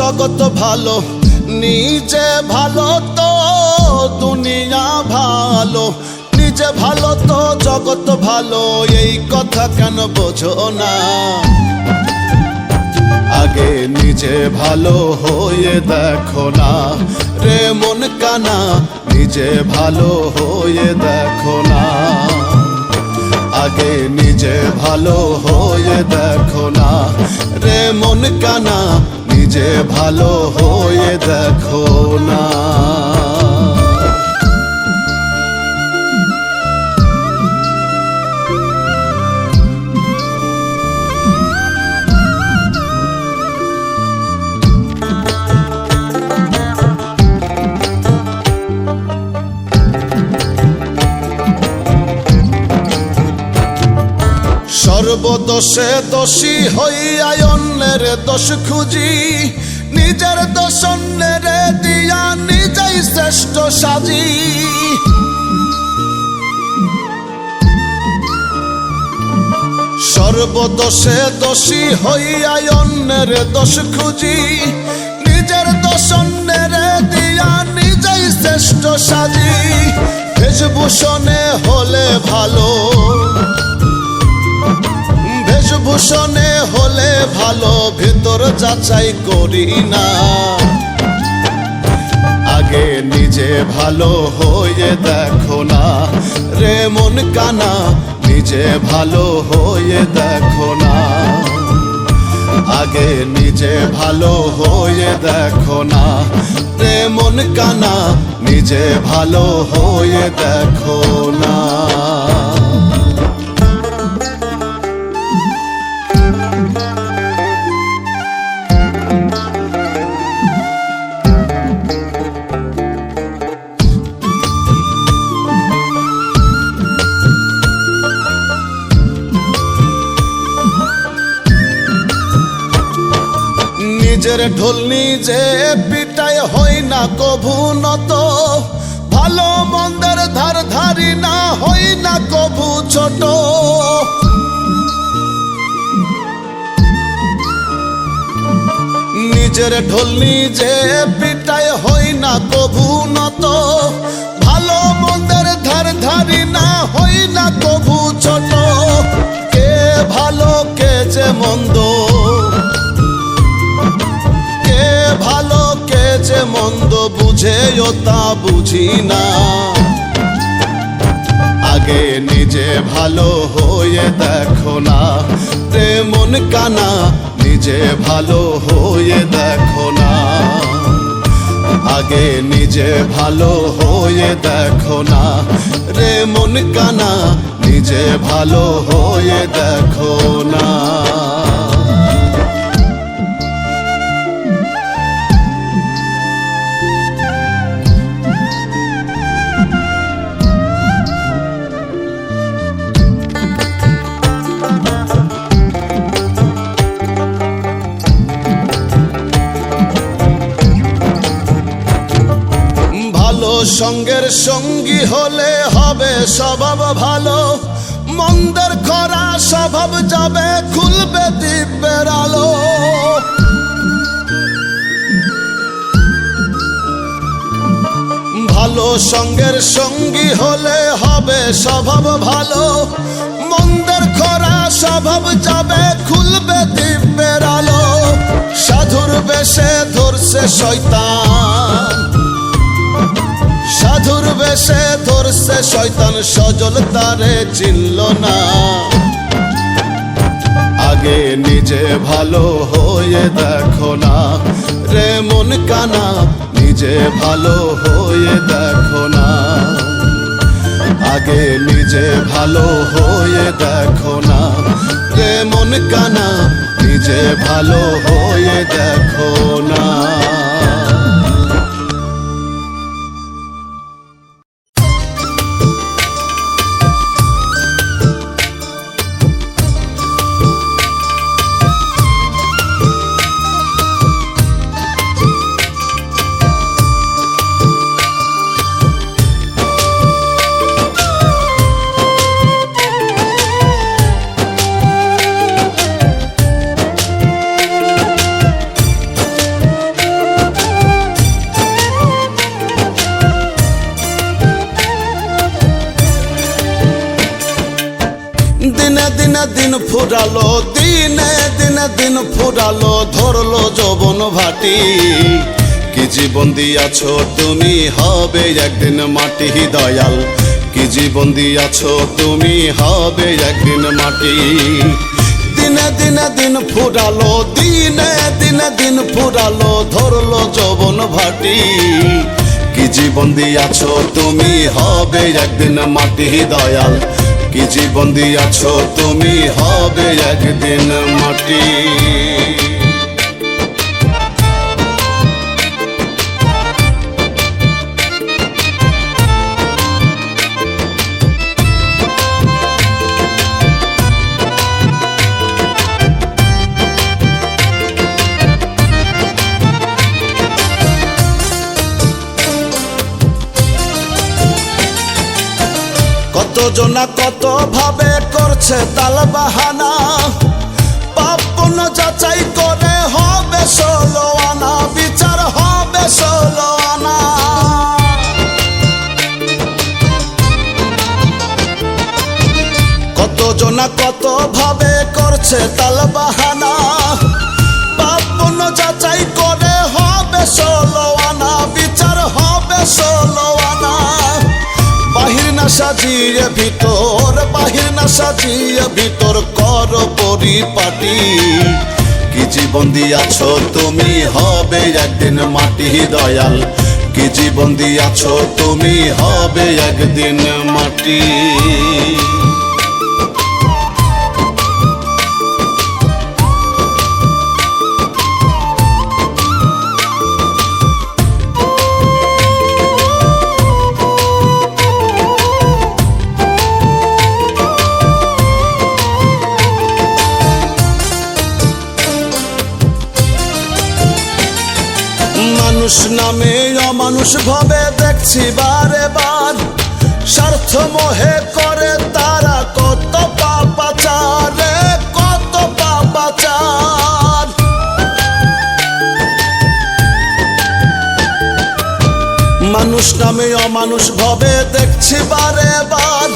জগৎ ভালো, নিজে ভালো তো দুনিয়া ভালো। নিজে ভালো তো জগৎ ভালো, এই কথা কেন বোঝো না? আগে নিজে ভালো হয়ে দেখো না রে মন কানা, নিজে ভালো হয়ে দেখো না। আগে নিজে ভালো হয়ে দেখো না রে মন কানা, নিজে ভালো হয়ে দেখো না। সর্বদোষে দোষী হইয়া অন্যের দোষ খুঁজি, নিজের দোষ অন্যের দিয়া নিজেই শ্রেষ্ঠ সাজি। সর্বদোষে দোষী হইয়া অন্যের দোষ খুঁজি, নিজের দোষ অন্যের দিয়া নিজেই শ্রেষ্ঠ সাজি। বেশভূষণে হলে ভালো, বেশভূষণে হলে ভালো, ভেতর যাচাই করি না। আগে নিজে ভালো হয়ে দেখো না রে মন কানা, নিজে ভালো হয়ে দেখো না। আগে নিজে ভালো হয়ে দেখো না রে মন কানা, নিজে ভালো হয়ে দেখো না। নিজের ঢোল নিজে পিটায় হই না কভু নত, ভালো মন্দের ধার ধারি না হই না কভু ছোট। নিজের ঢোল নিজে পিটায় হই না কভু নত, ভালো মন্দের ধার ধারি না হই না কভু ছোট। কে ভালো কে যে মন্দ, ভালো কে যে মন্দ বুঝেও তা বুঝি না। আগে নিজে ভালো হয়ে দেখো না রে মন কানা, নিজে ভালো হয়ে দেখো না। আগে নিজে ভালো হয়ে দেখো না রে মন কানা, নিজে ভালো হয়ে দেখো না। সঙ্গের সঙ্গী হলে হবে স্বভাব ভালো, মন্দের খরা স্বভাব যাবে খুলবে দিব্যের আলো। ভালো সঙ্গের সঙ্গী হলে হবে স্বভাব ভালো, মন্দের খরা স্বভাব যাবে খুলবে দিব্যের আলো। সাধুর বেশে ধরছে শয়তান, সাধুর বেশে ধরছে শয়তান, সজল তারে চিনল না। আগে নিজে ভালো হয়ে দেখো না রে মন কানা, নিজে ভালো হয়ে দেখো না। আগে নিজে ভালো হয়ে দেখো না রে মন কানা, নিজে ভালো হয়ে দেখো না। দিনে দিনে দিন ফুরালো, দিনে দিনে দিন ফুরালো, ধরলো যৌবন ভাটি। কি জীবন দিয়াছো তুমি, হবে একদিন মাটি দয়াল। কি জীবন দিয়াছো তুমি, হবে একদিন মাটি। দিনে দিনে দিন ফুরালো, দিনে দিনে দিন ফুরালো, ধরলো যৌবন ভাটি। কি জীবন দিয়াছো তুমি, হবে একদিন মাটি দয়াল। কি জীবন দিয়াছো তুমি, হবে একদিন মাটি। কতজনা কত ভাবে করছে তাল বাহানা, পাপ পুণ্য যাচাই করে হবে 16 আনা, বিচার হবে 16 আনা। কতজনা কত ভাবে করছে তাল বাহানা, পাপ পুণ্য যাচাই করে হবে 16 আনা, বিচার হবে 16 আনা। বাহির না সাজিয়ে ভিতর, বাহির না সাজিয়ে ভিতর, কর পরিপাটি। কি জীবন দিয়াছো তুমি, হবে একদিন মাটি দয়াল। কি জীবন দিয়াছো তুমি, হবে একদিন মাটি। মানুষ নামে অমানুষ ভাবে দেখছি বারে বার, স্বার্থ মোহে করে তারা কত পাপাচার রে, কত পাপাচার। মানুষ নামে অমানুষ ভাবে দেখছি বারে বার,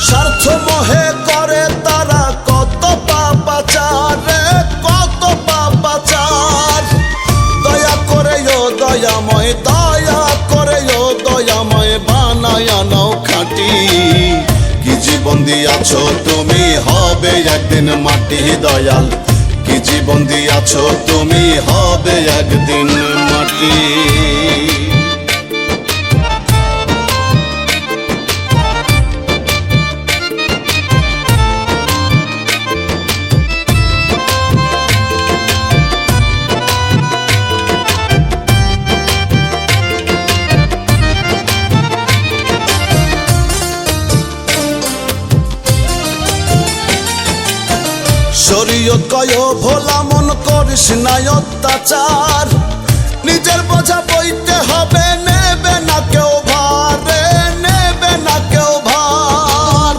স্বার্থ মোহে করে তারা কত পাপাচার রে, কত পাপাচার। দয়া করে ও দয়াময়, দয়া করে ও দয়াময়, বানায়া নাও খাঁটি। কি জীবন দিয়াছো তুমি, হবে একদিন মাটি দয়াল। কি জীবন দিয়াছো তুমি, হবে একদিন মাটি। শরীয়ত কয় ভোলা মন করিস না অত্যাচার, নিজের বোঝা বইতে হবে, নেবে না কেউ ভার রে, নেবে না কেউ ভার।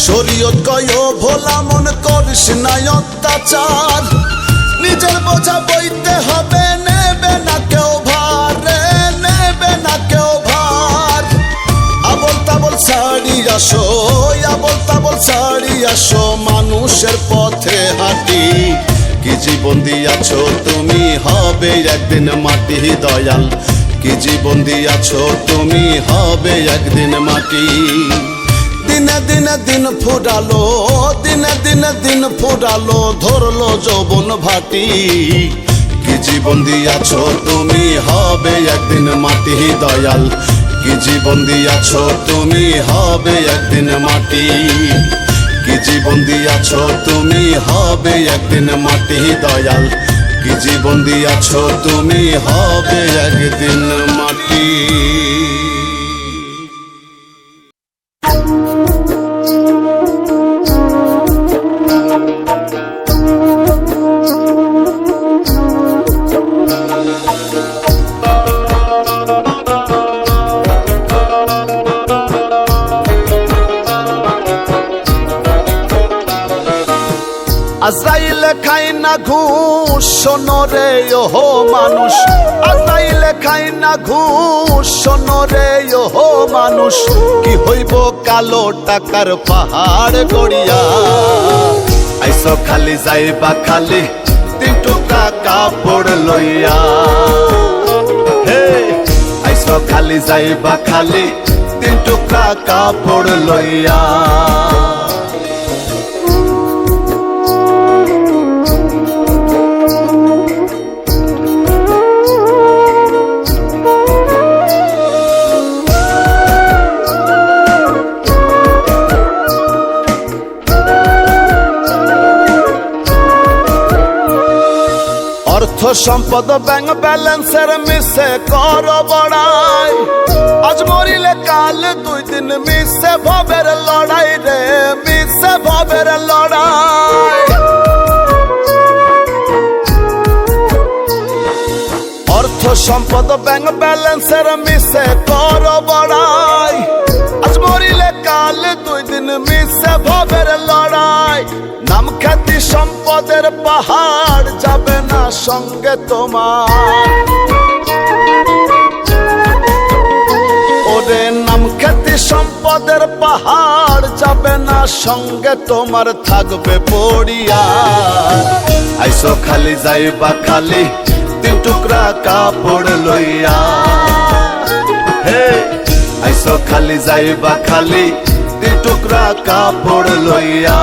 শরীয়ত কয় ভোলা মন করিস না অত্যাচার, নিজের বোঝা বইতে হবে, নেবে না কেউ ভার রে, নেবে না কেউ ভার। আবল তাবল ছাড়ি আসো, আবল তাবল ছাড়ি আসো, মানুষের পথে হাঁটি। কি জীবন দিয়াছো তুমি, হবে একদিন মাটি দয়াল। কি জীবন দিয়াছো তুমি, হবে একদিন মাটি। দিনে দিনে দিন ফুরালো, দিনে দিনে দিন ফুরালো, ধরলো যৌবন ভাটি। কি জীবন দিয়াছো তুমি, হবে একদিন মাটি দয়াল। কি জীবন দিয়াছো তুমি, হবে একদিন মাটি। কি জীবন দিয়াছো তুমি, হবে একদিন মাটি দয়াল। কি জীবন দিয়াছো তুমি, হবে একদিন মাটি। আজরাইল খায় না ঘুষ, শোনো রে ওহো মানুষ, আজরাইলে খাই না ঘুষ, শোনো রে ওহো মানুষ, কি হইব কালো টাকার পাহাড় গড়িয়া। আইসো খালি যাইবা খালি 3 টুকরা কাপড় লইয়া, হে আইসো খালি যাইবা খালি 3 টুকরা কাপড় লইয়া। অর্থ সম্পদ ব্যাংক ব্যালেন্সের মিশে কর বড়াই, আজ মরিলে কাল 2 দিন মিশে ভবের লড়াই রে, মিশে ভবের লড়াই। অর্থ সম্পদ ব্যাংক ব্যালেন্সের মিশে কর বড়াই, আজ মরিলে কাল 2 দিন মিশে ভবের লড়াই। নাম খ্যাতি সম্পদের পাহাড় যাবে না সঙ্গে তোমার, ওরে নাম খ্যাতি সম্পদের পাহাড় যাবে না সঙ্গে তোমার, থাকবে পড়িয়া। আইসো খালি যাইবা খালি 3 টুকরা কাপড় লইয়া, হে আইসো খালি যাইবা খালি 3 টুকরা কাপড় লইয়া।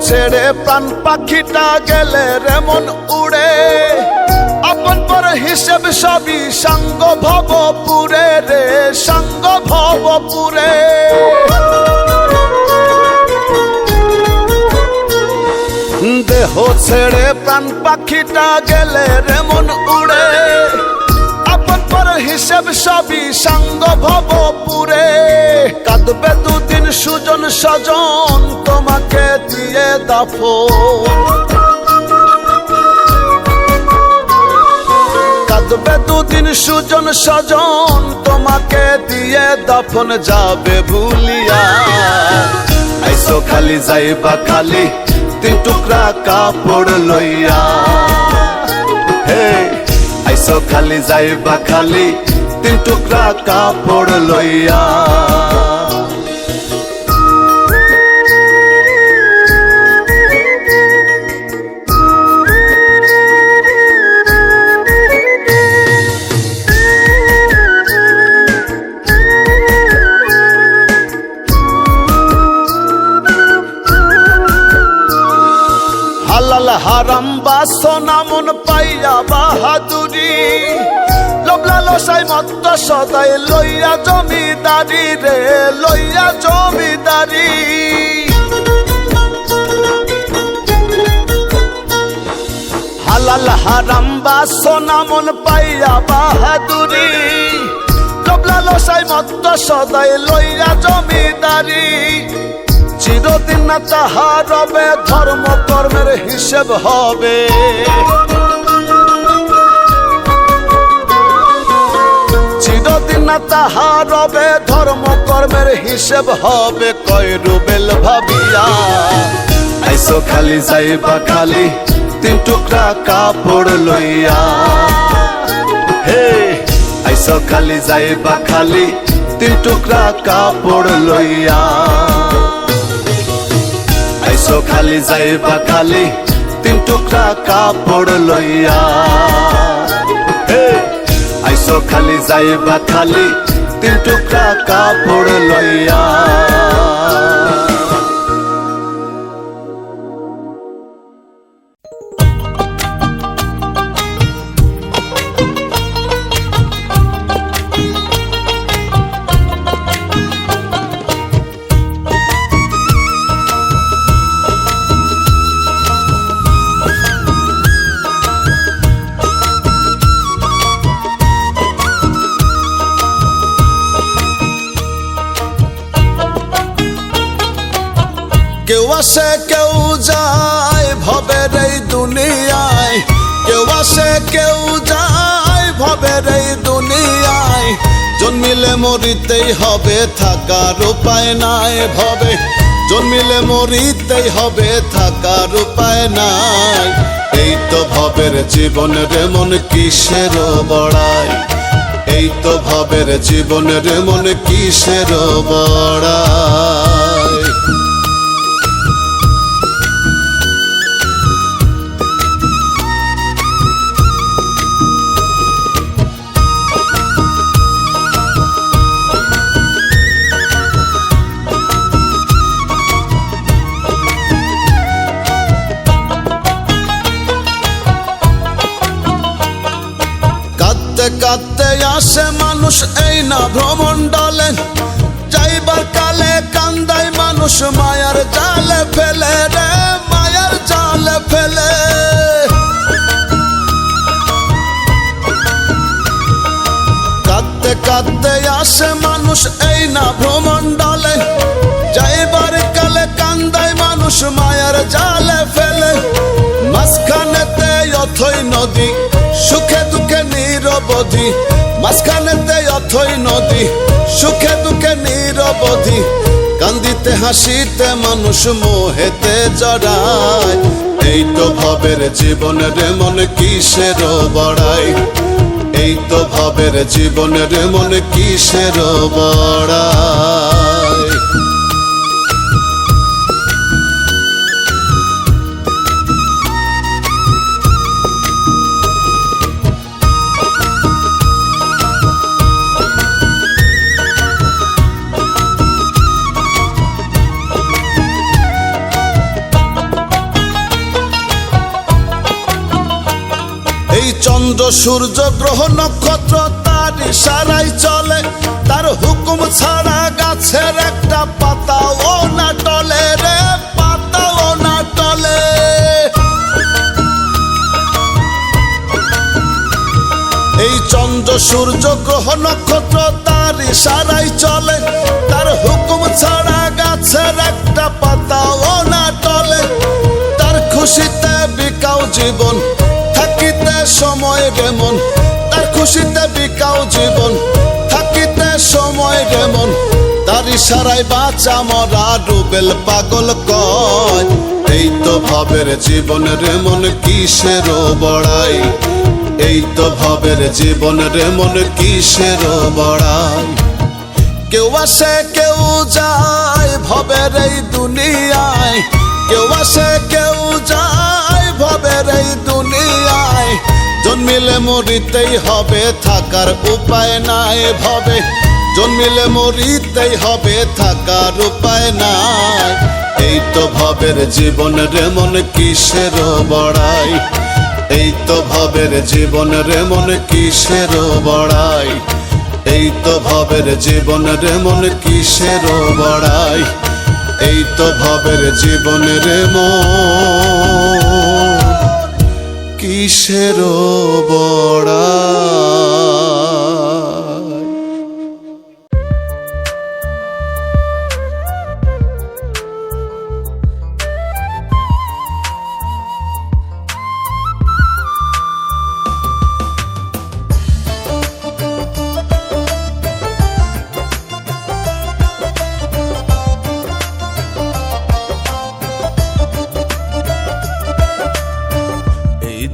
ছেড়ে প্রাণ পাখিটা গেলে রেমন উড়ে, আপন পর হিসেব সবই সাঙ্গ ভবপুরে রে, সাঙ্গ ভবপুরে। দেহ ছেড়ে প্রাণ পাখিটা গেলে রেমন উড়ে, আপন পর হিসেব সবই সাঙ্গ ভবপুরে। কাঁদবে 2 দিন সুজন স্বজন তোমাকে দিয়ে দাফন, কাঁদবে 2 দিন সুজন স্বজন তোমাকে দিয়ে দাফন, যাবে ভুলিয়া। আইসো খালি যাইবা খালি 3 টুকরা কাপড় লইয়া, হে আইসো খালি যাইবা খালি 3 টুকরা কাপড় লইয়া। হালাল হারাম বাসনা মন পাইয়া বাহাদুরি, লোভ লালসায় মত্ত সদাই লইয়া জমিদারি রে, লইয়া জমিদারি। হালাল হারাম বাসনা মন পাইয়া বাহাদুরি, লোভ লালসায় মত্ত সদাই লইয়া জমিদারি। চিরদিন না তাহা রবে ধর্ম কর্মের হিসেব হবে, চিরদিন না তাহা রবে ধর্ম কর্মের হিসেব হবে, কয় রুবেল ভাবিয়া। আইসো খালি যাইবা খালি 3 টুকরা কাপড় লইয়া, হে আইসো খালি যাইবা খালি 3 টুকরা কাপড় লইয়া। আইসো খালি যাইবা খালি 3 টুকরা কাপড় লইয়া, হে আইসো খালি যাইবা খালি 3 টুকরা কাপড় লইয়া। আসে কেউ যায় ভবের এই দুনিয়ায়, কেউ আসে কেউ যায় ভবের এই দুনিয়ায়। জন্মিলে মরিতেই হবে, থাকার উপায় নাই ভবে। জন্মিলে মরিতেই হবে, থাকার উপায় নাই। এই তো ভবের জীবনের মন কিসের বড়াই, এই তো ভবের জীবনের মন কিসের বড়াই। কাঁদতে কাঁদতে আসে মানুষ এই না ভ্রমণ্ডলে, যাইবার কালে কান্দায় মানুষ মায়ার জালে ফেলে রে, মায়ার জালে ফেলে। কাঁদতে কাঁদতে আসে মানুষ এই না ভ্রমণ্ডলে, যাইবার কালে কান্দায় মানুষ মায়ার জালে ফেলে। মাঝখানেতে অথই নদী, সুখে দুঃখে নিরবধি। মাঝখানেতে অথই নদী, সুখে দুঃখে নিরবধি। কান্দিতে হাসিতে মানুষ মোহেতে জড়ায়। এই তো ভবের জীবনের মন কিসের বড়াই, এই তো ভবের জীবনের মন কিসের বড়াই। এই চন্দ্র সূর্য গ্রহ নক্ষত্র তার ইশারায় চলে, তার হুকুম ছাড়া গাছের একটা পাতাও না টলে রে, পাতাও না টলে। এই চন্দ্র সূর্য গ্রহ নক্ষত্র তার ইশারায় চলে, তার হুকুম ছাড়া গাছের একটা পাতাও না টলে। তার খুশিতে বিকাও জীবন, থাকিতে সময় যেমন। তার খুশিতে বিকাও জীবন, থাকিতে সময় যেমন। তার ইশারায় বাঁচা মরা রুবেল পাগল কয়। এই তো ভবের জীবনের মন কিসের বড়াই, এই তো ভবের জীবনের মন কিসের বড়াই। কেউ আসে কেউ যায় ভবের এই দুনিয়ায়, কেউ আসে কেউ যায় ভবের এই দুনিয়ায়। জন্মিলে মরিতেই হবে, থাকার উপায় নাই ভবে। জন্মিলে মরিতেই হবে, থাকার উপায় নাই। এই তো ভবের জীবনের মন কিসের বড়াই, এই তো ভবের জীবনের মন কিসের বড়াই। এই তো ভবের জীবনের মন কিসের বড়াই, এই তো ভবের জীবনের মন কিসের বড়াই।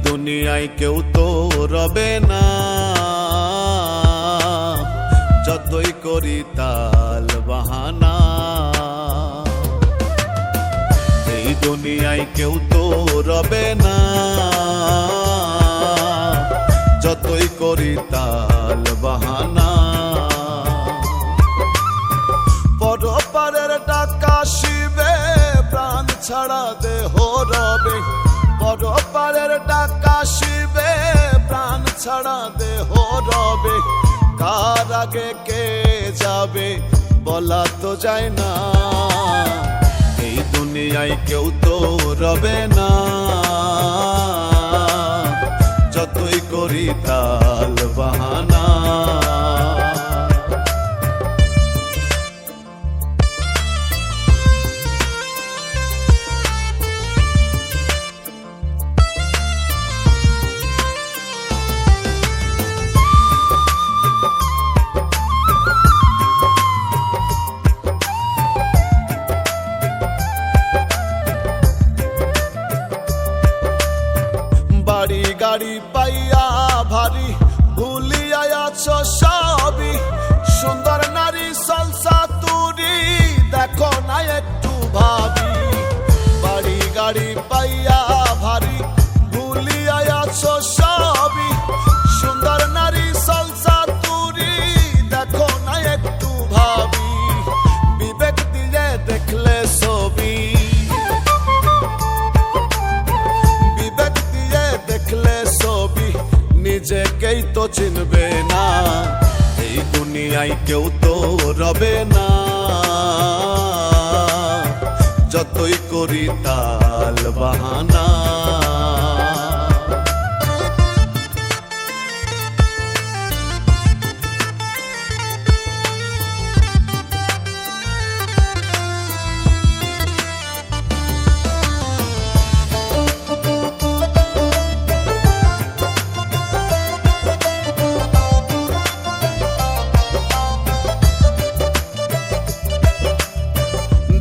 দুনিয়ায় কেউ তো রবে না, যতই করি তাল বাহানা। এই দুনিয়ায় কেউ তো রবে না, যতই করি তাল বাহানা। পরপারের টাকা শিবে, প্রাণ ছাড়া দেহ রবে। পরপারের টাকা শিবে, প্রাণ ছাড়া দেহ রবে। কার আগে কে যাবে বলা তো যায় না। এই দুনিয়ায় কেউ তো রবে না, যতই করি তাল বাহানা। বাড়ি গাড়ি পাইয়া ভারী ভুলিয়া আছো সবই, সুন্দর নারী সলসা তুরি দেখো না একটু ভাবি। বাড়ি গাড়ি পাইয়া ভারী ভুলিয়া আছো সবই, সুন্দর নারী সলসা তুরি দেখো না একটু ভাবি। বিবেক দিয়ে দেখলে ছবি, বিবেক দিয়ে দেখলে ছবি নিজেকেই তো চিনবে না, এই দুনিয়ায় কেউ তো রবে না। যতই করি তাল বাহানা,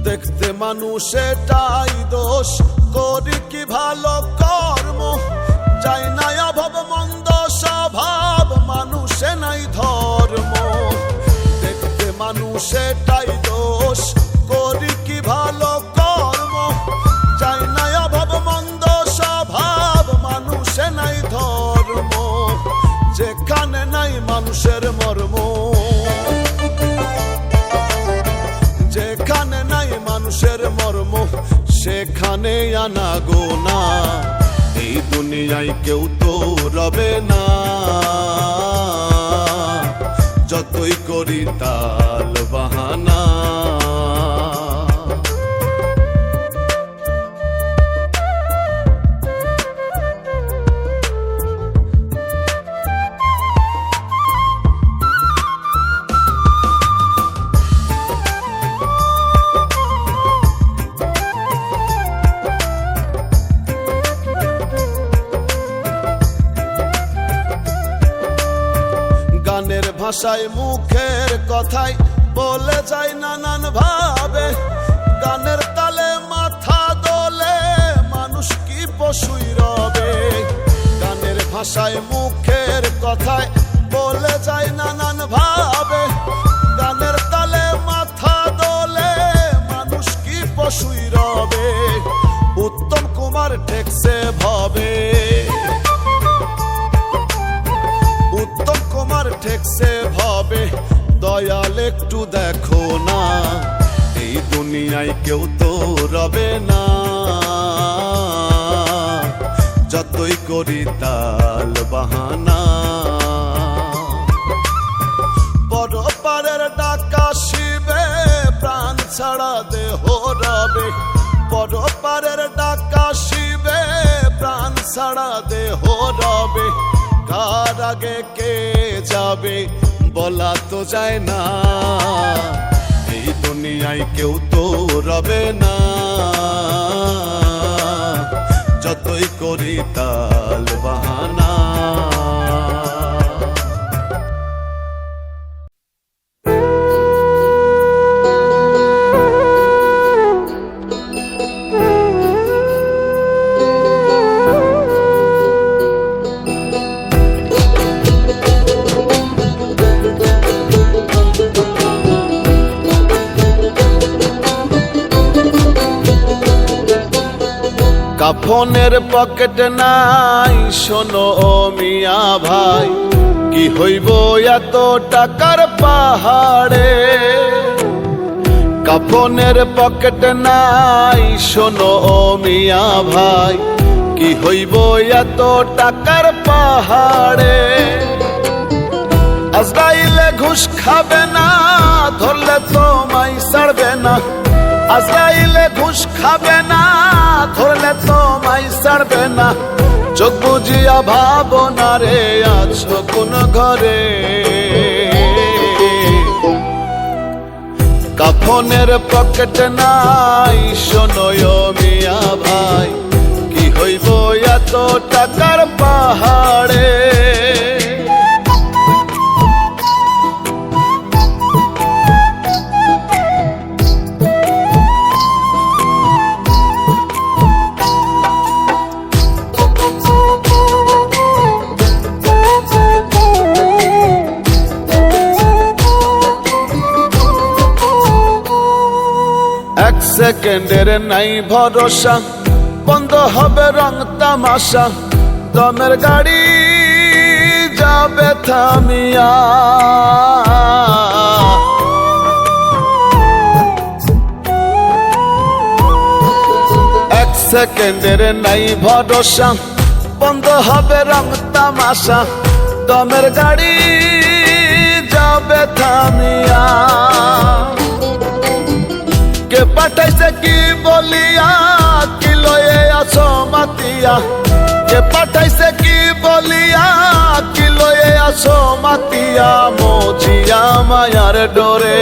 দেখতে মানুষেটাই দোষ, করি কি ভালো কর্ম, চাই না অভাব মন্দ স্বভাব, মানুষে নাই ধর্ম। দেখতে মানুষেটাই দোষ, করি কি ভালো কর্ম, চাই না অভাব মন্দ স্বভাব, মানুষে নাই ধর্ম। যেখানে নাই মানুষের মর্ম, যেখানে নাই মানুষের মর্ম, সেখানে আনা গোনা, এই দুনিয়ায় কেউ তো রবে না। যতই করি তাল বাহানা, গানের ভাষায় মুখের কথায় বলে যায় নানান ভাবে, গানের তালে মাথা দোলে মানুষ কি পশুই রবে। গানের ভাষায় মুখের কথায় বলে যায় নানান ভাবে, গানের তালে মাথা দোলে মানুষ কি পশুই রবে। উত্তম কুমার ঠেকছে ভবে, উত্তম কুমার ঠেকছে ভবে, দয়াল একটু দেখো না, এই দুনিয়ায় কেউ তো রবে না। যতই করি তাল বাহানা, বড় পারের ডাকা শিবে প্রাণ ছাড়া দেহ রবে, বড় পারের ডাকা শিবে প্রাণ ছাড়া দেহ রবে। কার আগে কে যাবে বলা তো যায় না, এই দুনিয়ায় কেউ তো রবে না। যতই করি তাল বাহানা, কাফনের পকেট নাই শোনো ও মিয়া ভাই, কি হইব এত টাকার পাহাড়ে। কাফনের পকেট নাই শোনো ও মিয়া ভাই, কি হইব এত টাকার পাহাড়ে। আজরাইলে ঘুষ খাবে না, ধরলে তোমায় ছাড়বে না। আজরাইলে ঘুষ খাবে না, ধরলে তোমায় ছাড়বে না। চোখ বুঝিয়া ভাবনা রে আছো কোন ঘরে। কাফনের পকেট নাই শোনো মিয়া ভাই, কি হইব এত টাকার পাহাড়ে। সেকেন্ডের নাই ভরসা, বন্ধ হবে রং তামাশা, দমের গাড়ি যাবে থামিয়া। এক সেকেন্ডের নাই ভরসা, বন্ধ হবে রং তামাশা, দমের গাড়ি যাবে থামিয়া। কে পাঠাইছে কি বলিয়া, কি লয়ে আছো মাতিয়া, কে পাঠাইছে কি বলিয়া, কি লয়ে আছো মাতিয়া, মজিয়া মায়ার ডোরে।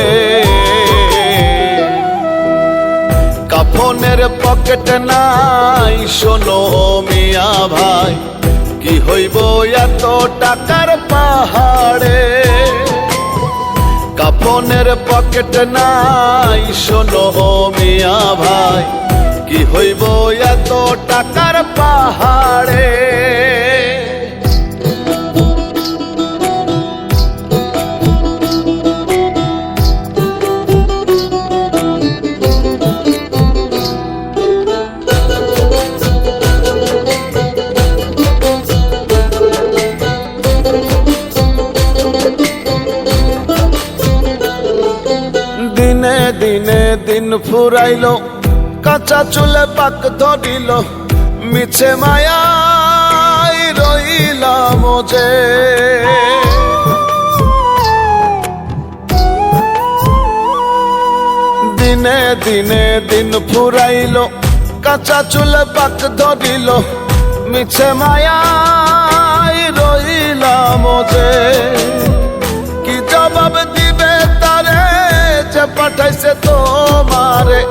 কাফনের পকেট নাই শোনো মিয়া ভাই, কি হইব এত টাকার পাহাড়ে। কাফনের পকেট নাই শোনো মিয়া ভাই, কি হইব এত টাকার পাহাড়ে। দিনে দিনে দিন ফুরাইলো, কাঁচা চুলে পাক ধরিল, মিছে মায়াই রইলাম যে। দিনে দিনে দিন ফুরাইলো, কাঁচা চুলে পাক ধরিল, মিছে মায়াই রইলাম যে। কি জবাব দিবে তারে যে পাঠাইছে তোমারে,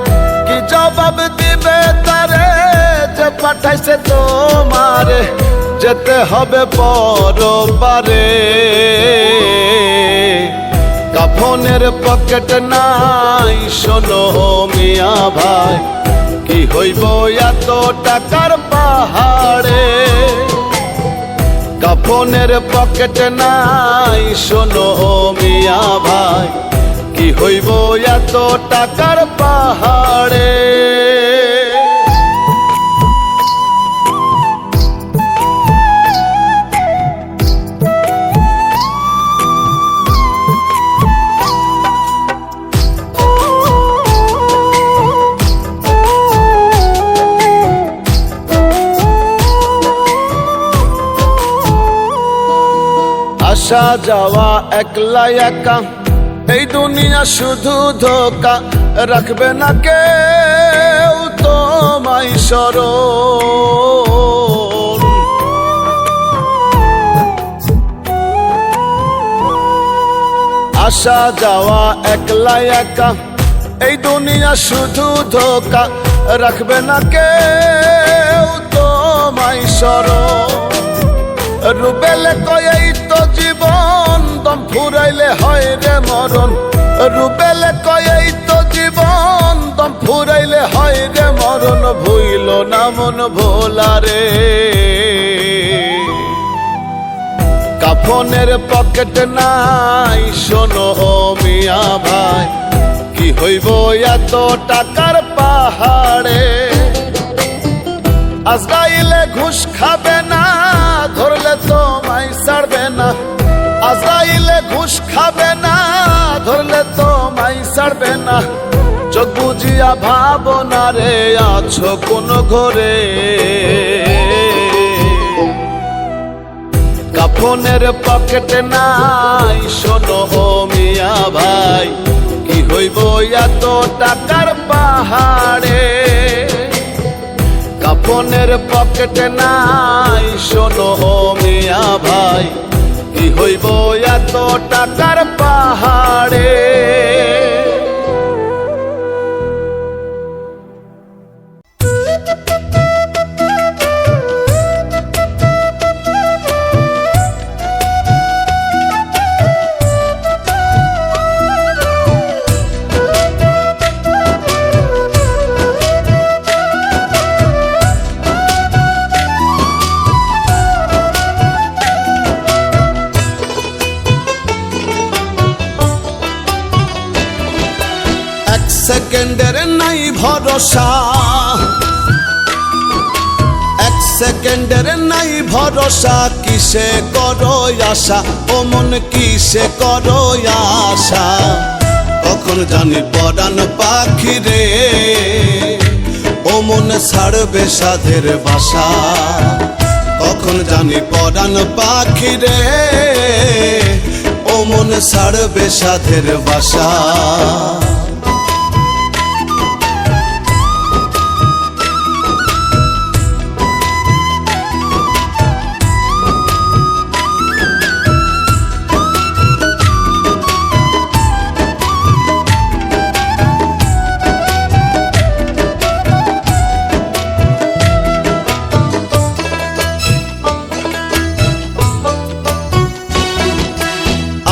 কি জবাব দিবে তারে যে পাঠাইছে তোমারে, যেতে হবে পরপারে। কাফনের পকেট নাই শোনো মিয়া ভাই, কি হইব এত টাকার পাহাড়ে। কাফনের পকেট নাই শোনো মিয়া ভাই, কি হইব এত টাকার পাহাড়ে। আসা যাওয়া একলা একা, এই দুনিয়া শুধু ধোকা, রাখবে না কেউ তোমায় স্মরণ। আসা যাওয়া একলা একা, এই দুনিয়া শুধু ধোকা, রাখবে না কেউ তোমায় স্মরণ। রুবেলে কয় এই তো জীবন, দম ফুরাইলে হয় রে মরণ। রুবেলে কয় এই তো জীবন, দম ফুরাইলে হয় রে মরণ। ভুইল না মন ভোলারে। কাফনের পকেট নাই শোনো মিয়া ভাই, কি হইব এত টাকার পাহাড়ে। আজরাইলে ঘুষ খাবে না, ধরলে তোমায় ছাড়বে না। আজরাইলে ঘুষ খাবে না, ধরলে তোমায় ছাড়বে না। চোখ বুঝিয়া ভাবনা রে আছো কোন ঘরে। কাফনের পকেট নাই শোনো মিয়া ভাই, কি হইব এত টাকার পাহাড়ে। কাফনের পকেট নাই শোনো মিয়া ভাই, কি হইব এত টাকার পাহাড়ে। সেকেন্ডের নাই ভরসা, এক সেকেন্ডের নাই ভরসা। কিসে করো আশা ও মন, কিসে করো আশা? কখন জানি পরাণ পাখি রে ও মন ছাড়বে সাধের বাসা। কখন জানি পরাণ পাখি রে ও মন ছাড়বে সাধের বাসা।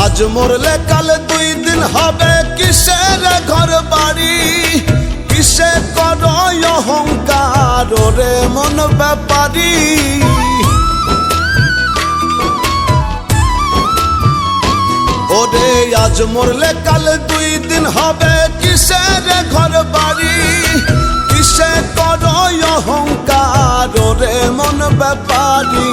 আজ মরলে কাল 2 দিন হবে, কিসের ঘর বাড়ি, কিসে করো অহংকার রে মন ব্যাপারী। ওরে আজ মরলে কাল 2 দিন হবে, কিসের ঘর বাড়ি, কিসে করো অহংকার রে মন ব্যাপারী।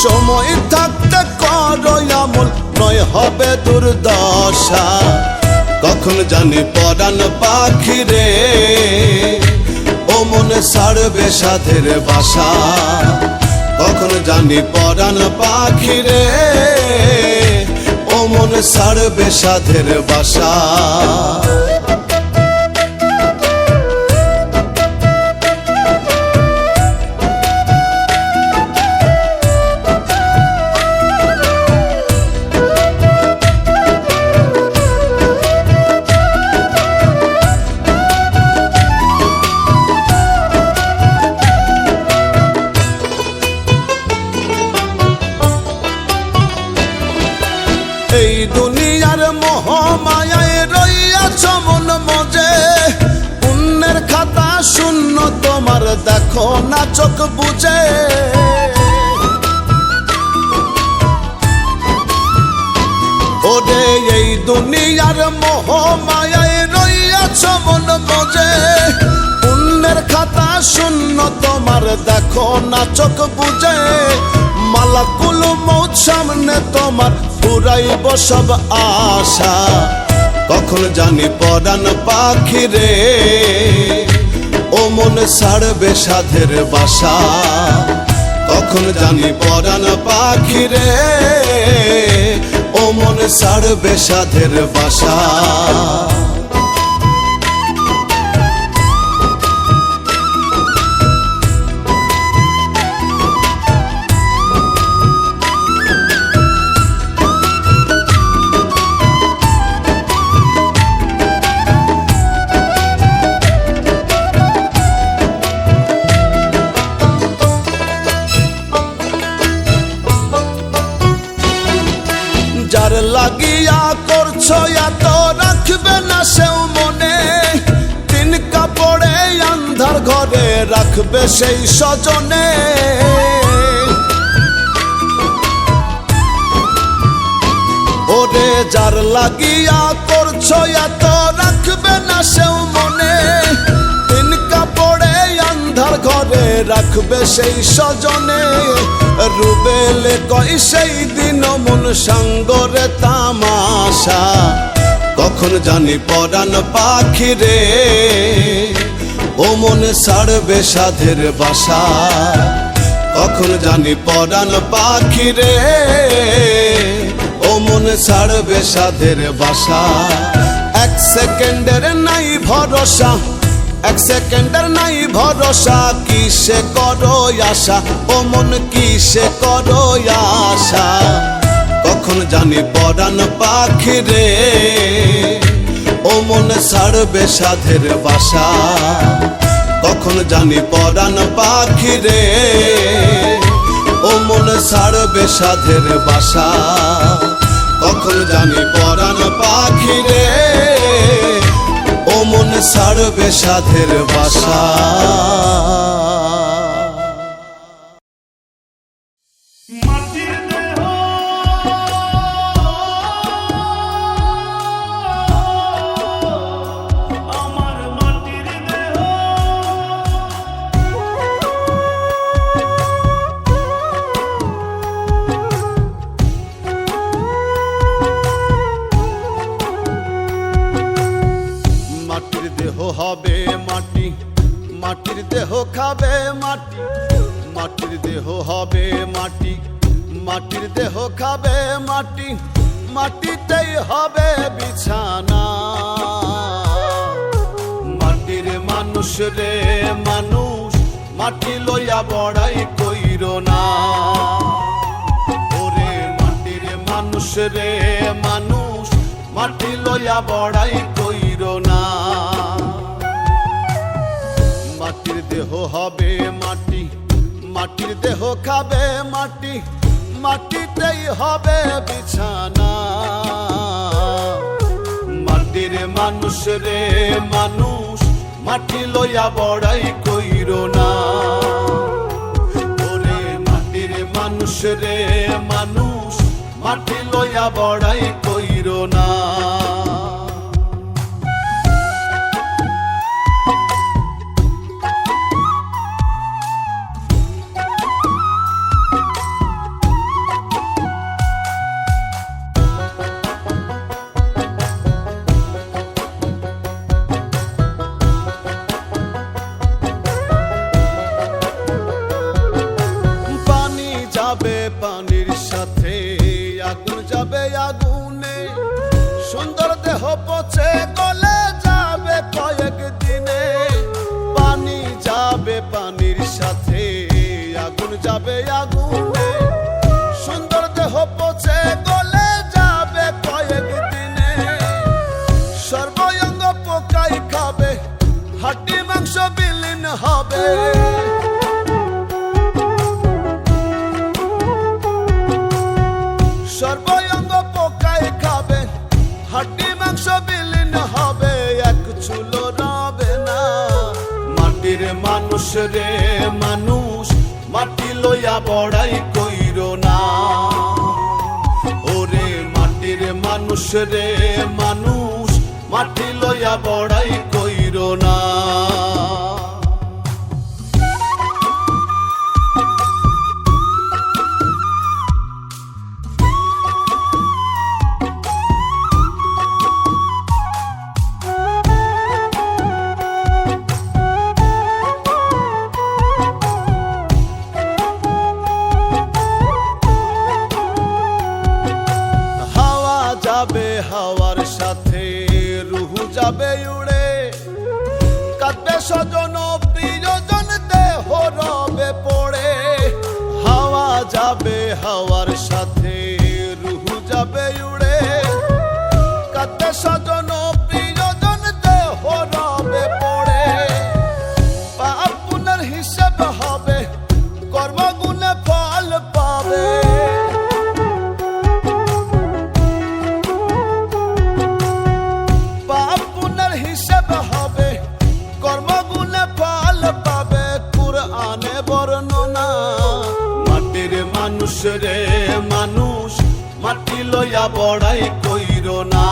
সময় থাকতে করো আমল, নয় হবে দুর্দশা। কখন জানি পরাণ পাখি রে ও মনে ছাড়বে সাধের বাসা। কখন জানি পরাণ পাখি রে ও মনে ছাড়বে সাধের বাসা। এই দুনিয়ার মোহ মায়ায় রইয়াছ মন মজে, পুণ্যের খাতা শূন্য তোমার দেখো না চোখ বুঝে। ওরে এই দুনিয়ার মোহ মায়ায় রইয়াছ মন মজে, পুণ্যের খাতা শূন্য তোমার দেখো না চোখ বুঝে। মালাকুল মৌত সামনে তোমার পুরাইব সব আশা। কখন জানি পরাণ পাখি রে ও মন ছাড়বে সাধের বাসা। কখন জানি পরাণ পাখি রে ও মন ছাড়বে সাধের বাসা। যার লাগিয়া করছো এত রাখবে না সেও মনে, 3 কাপড়ে আন্ধার ঘরে রাখবে সেই স্বজনে। ওরে যার লাগিয়া করছো এত রাখবে না সেও মনে, 3 কাপড়ে আন্ধার ঘরে রাখবে সেই স্বজনে। রুবেলে কই সেই দিন মন সঙ্গরে তামাশা। কখন জানি পরাণ পাখি রে ও মন ছাড়বে সাধের বাসা। কখন জানি পরাণ পাখি রে ও মন ছাড়বে সাধের বাসা। 1 সেকেন্ডের নাই ভরসা, 1 সেকেন্ডের নাই ভরসা। কিসে করো আশা ও মন, কিসে করো আশা? কখন জানি পরাণ পাখি রে ও মন ছাড়বে সাধের বাসা। কখন জানি পরাণ পাখি রে ও মন ছাড়বে সাধের বাসা। কখন জানি পরাণ পাখি রে ও মন ছাড়বে সাধের বাসা। আমার মাটির দেহ হবে মাটি, মাটির দেহ খাবে মাটি, মাটিতেই হবে বিছানা। মাটির মানুষ রে মানুষ, মাটি লইয়া বড়াই কইরো না। ওরে মাটির মানুষ রে মানুষ, মাটি লইয়া বড়াই কইরো না। মাটির দেহ হবে মাটি, মাটির দেহ খাবে মাটি, মাটিতেই হবে বিছানা। মাটির মানুষ রে মানুষ, মাটি লইয়া বড়াই কইরো না। ওরে মাটির মানুষ রে মানুষ, মাটি লইয়া বড়াই কইরো না। পানির সাথে আগুন যাবে আগুনে, সুন্দর দেহ পচে গলে যাবে কয়েকদিনে। পানি যাবে পানির সাথে আগুন যাবে আগুনে, সুন্দর দেহ পচে গলে যাবে কয়েকদিনে। সর্বঙ্গ পোকাই খাবে, হাড্ডি মাংস বিলীন হবে। সর্বঙ্গ পোকায় খাবে, হাড্ডি মাংস বিলীন হবে, এক চুলো রবে না। মাটির মানুষ রে মানুষ, মাটি লইয়া বড়াই কইরো না। ওরে মাটির মানুষ রে মানুষ, মাটি লইয়া বড়াই কইরো না। যাবে হাওয়ার সাথে রুহু যাবে উড়ে, কাঁদবে স্বজন প্রিয়জন দেহ রবে পড়ে। হাওয়া যাবে হাওয়ার সাথে রুহু যাবে উড়ে, কাঁদবে স্বজন প্রিয়জন দেহ রবে পড়ে। পাপ পুণ্যের হিসেব হবে, কর্মগুণে ফল পাবে। হিসেব হবে, কর্মগুণে ফল পাবে, কুরআনে বর্ণনা। মাটির মানুষ রে মানুষ, মাটি লইয়া বড়াই কইরো না।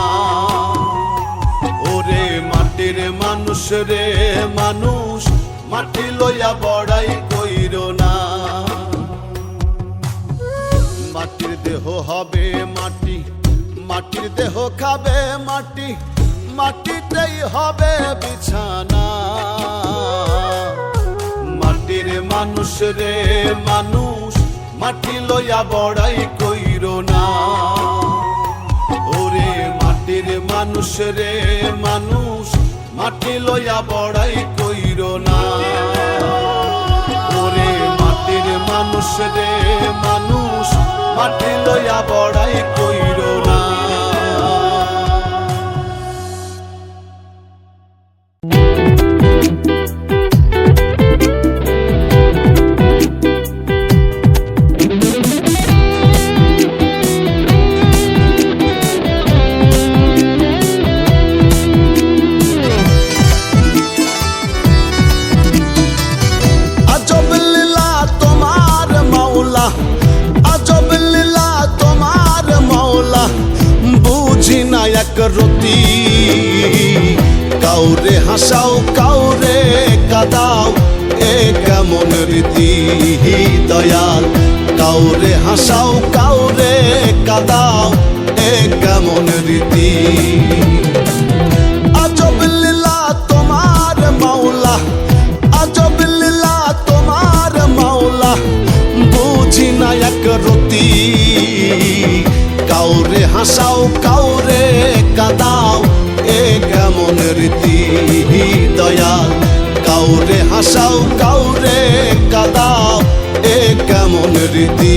ওরে মাটির মানুষ রে মানুষ, মাটি লইয়া বড়াই কইরো না। মাটির দেহ হবে মাটি, মাটির দেহ খাবে মাটি, মাটিতেই হবে বিছানা। মাটির মানুষ রে মানুষ, মাটি লইয়া বড়াই কইরো না। ওরে মাটির মানুষ রে মানুষ, মাটি লইয়া বড়াই কইরো না। ওরে মাটির মানুষ রে মানুষ, মাটি লইয়া বড়াই কইরো না। রতি কাউরে হাসাও কাউরে কাদাও, এ কেমন রীতি দয়াল। কাউরে হাসাও কাউরে কাদাও, এ কেমন রীতি। আজব লীলা তোমার মাওলা, আজব লীলা তোমার মাওলা। হাসাও কাউরে কাদাও এ কেমন রীতি দয়াল কাউরে হাসাও কাউরে কাদাও এ কেমন রীতি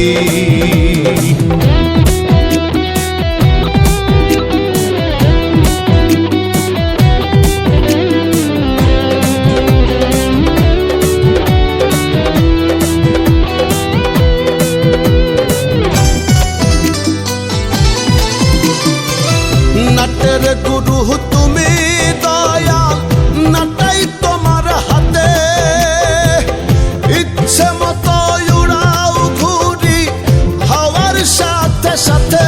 নাটের গুরু তুমি দয়াল নাটাই তোমার হাতে ইচ্ছে মতো উড়াও ঘুরি হাওয়ার সাথে সাথে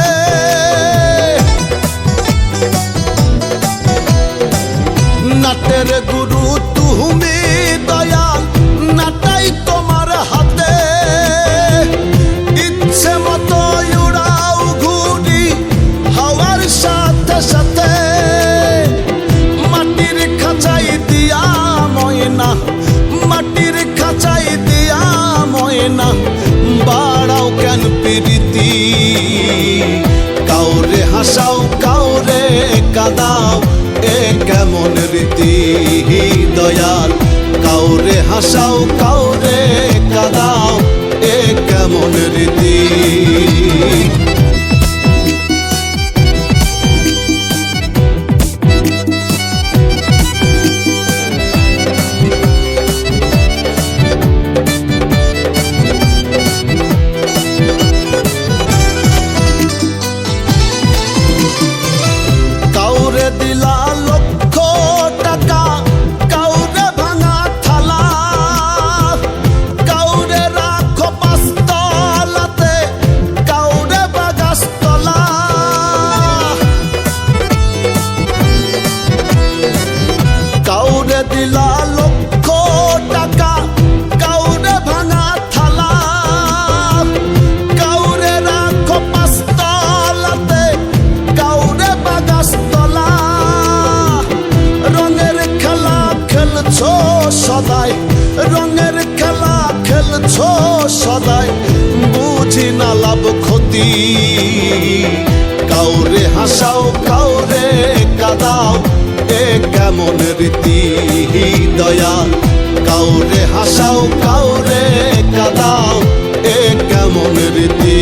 নাটের গুরু তুমি দয়াল নাটাই তোমার হাতে ইচ্ছে মতো উড়াও ঘুরি হাওয়ার সাথে সাথে মাটির খাঁচাই দিয়া ময়না মাটির খাঁচাই দিয়া ময়না বাড়াও কেন প্রীতি কাউরে হাসাও কাউরে কাদাও এ কেমন রীতি দয়াল কাউরে হাসাও কাউরে কাদাও এ কেমন রীতি দিলা লক্ষ টাকা কাউরে ভাঙা থালা কাউরে রাখো পাঁচতলাতে কাউরে বাগাসতলা কাউরে দিলা লক্ষ টাকা কাউরে ভাঙা থালা কাউরে রাখো পাঁচতলাতে কাউরে বাগাসতলা রঙের খেলা খেলছো সদাই রঙের খেলা খেলছো সদাই বুঝি না লাভ ক্ষতি কাউরে হাসাও কাউরে কাদাও এ কেমন রীতি দয়াল কাউরে হাসাও কাউরে কাদাও এ কেমন রীতি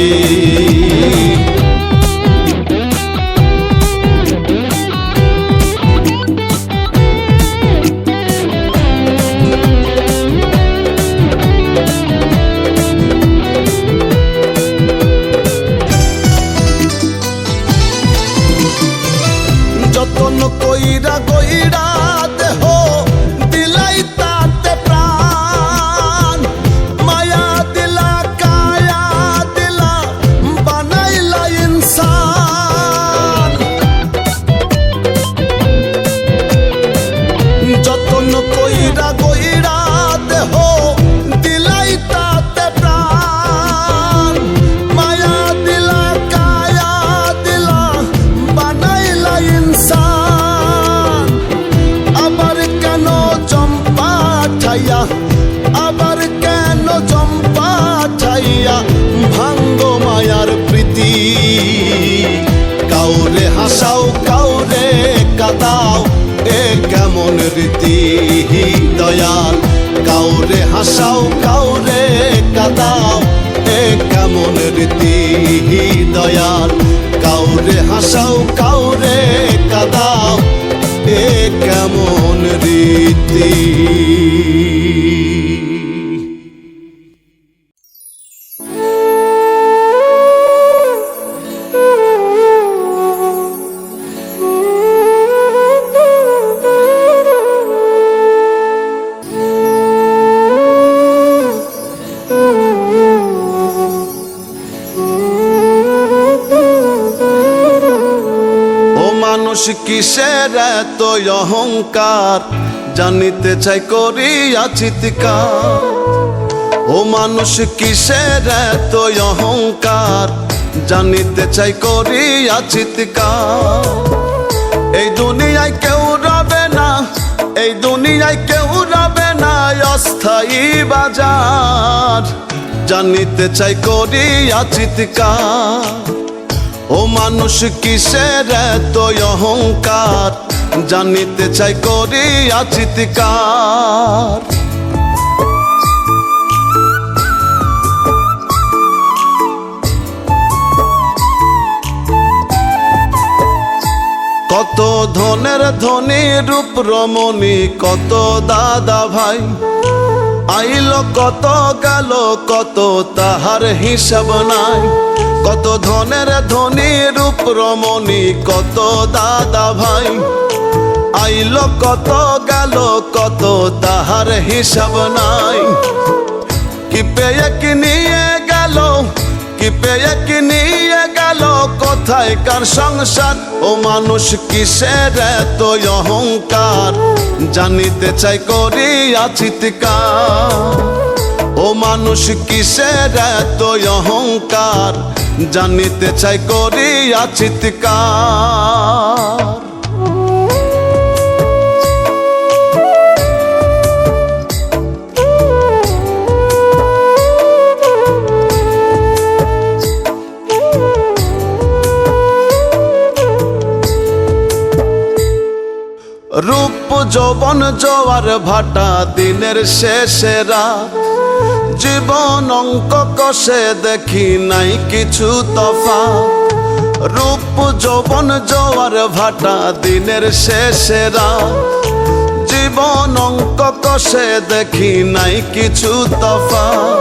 যতন কইরা কইরা দেহ দিলাই তাতে প্রাণ মায়া দিলা কায়া দিলা বানাইলা ইনসান যতন কইরা কইরা দেহ দিলাই তাতে প্রাণ মায়া দিলা কায়া দিলা বানাইলা ইনসান আবার কেন চম্পা ঠাইয়া আবার কেন চম্পা ঠাইয়া ভাঙ্গো মায়ার প্রীতি কাউরে হাসাও কাউরে কাদাও এ কেমন রীতি দয়াল কাউরে হাসাও কাউরে কাদাও এ কেমন রীতি দয়াল কাউরে হাসাও কাউরে কাদাও এ কেমন রীতি মানুষ কিসের এত অহংকার জানিতে চাই করিয়া চিৎকার ও মানুষ কিসের এত অহংকার জানিতে চাই করিয়া চিৎকার এই দুনিয়ায় কেউ রবে না এই দুনিয়ায় কেউ রবে না অস্থায়ী বাজার জানিতে চাই করিয়া চিৎকার ও মানুষ কিসের এত অহংকার, জানিতে চাই করিয়া চিৎকার। কত ধনের ধনী রূপ রমণী, কত দাদা ভাই, আইল কত গেল কত তাহার হিসাব নাই। কত ধনের ধনী রূপ রমণী, কত দাদা ভাই, আইল কত গেল কত তাহার হিসাব নাই। কি পেয়ে কি নিয়ে গেল, কি পেয়ে কি নিয়ে গেল, কোথায় কার সংসার। ও মানুষ কিসের এত অহংকার, জানিতে চাই করিয়া চিৎকার। ও মানুষ কিসের এত অহংকার, জানিতে চাই করিয়া চিৎকার। রূপ যৌবন জোয়ার ভাটা, দিনের শেষে রাত, জীবন অঙ্ক কষে দেখি নাই কিছু তফাৎ। রূপ যৌবন জোয়ার ভাটা, দিনের শেষে রাত, জীবন অঙ্ক কষে দেখি নাই কিছু তফাৎ।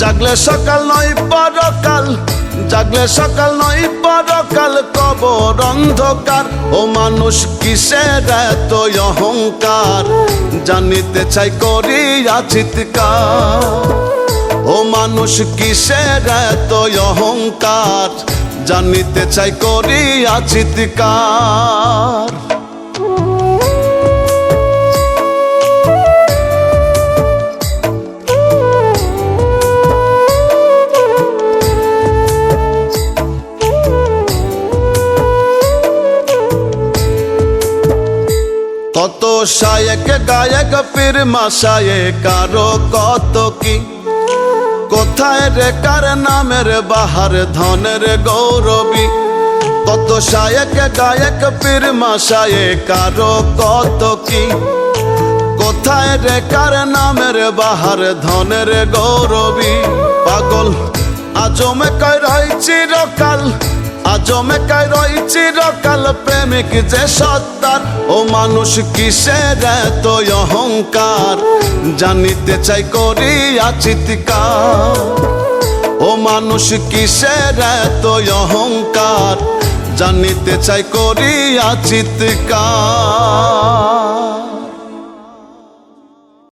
জাগলে সকাল নয় পরকাল, জাগলে সকাল নয় পরকাল, কবর অন্ধকার। ও মানুষ কিসের এত অহংকার, জানিতে চাই করিয়া চিৎকার। ও মানুষ কিসের এত অহংকার, জানিতে চাই করিয়া চিৎকার। কত শায়েক গায়ক পীর মাশায়েক, কারো কত কি, কোথায় রে কার নামের বাহার ধনের গৌরবী। কত শায়েক গায়ক পীর মাশায়েক, কারো কত কি, কোথায় রে কার নামের বাহার ধনের গৌরবী। পাগল আজমে কয় রই চিরকাল, আজমে কয় রই চিরকাল, প্রেমিক যে সত্তার। ও মানুষ কিসের এত অহংকার, জানিতে চাই করিয়া চিৎকার। ও মানুষ কিসের এত অহংকার, জানিতে চাই করিয়া চিৎকার।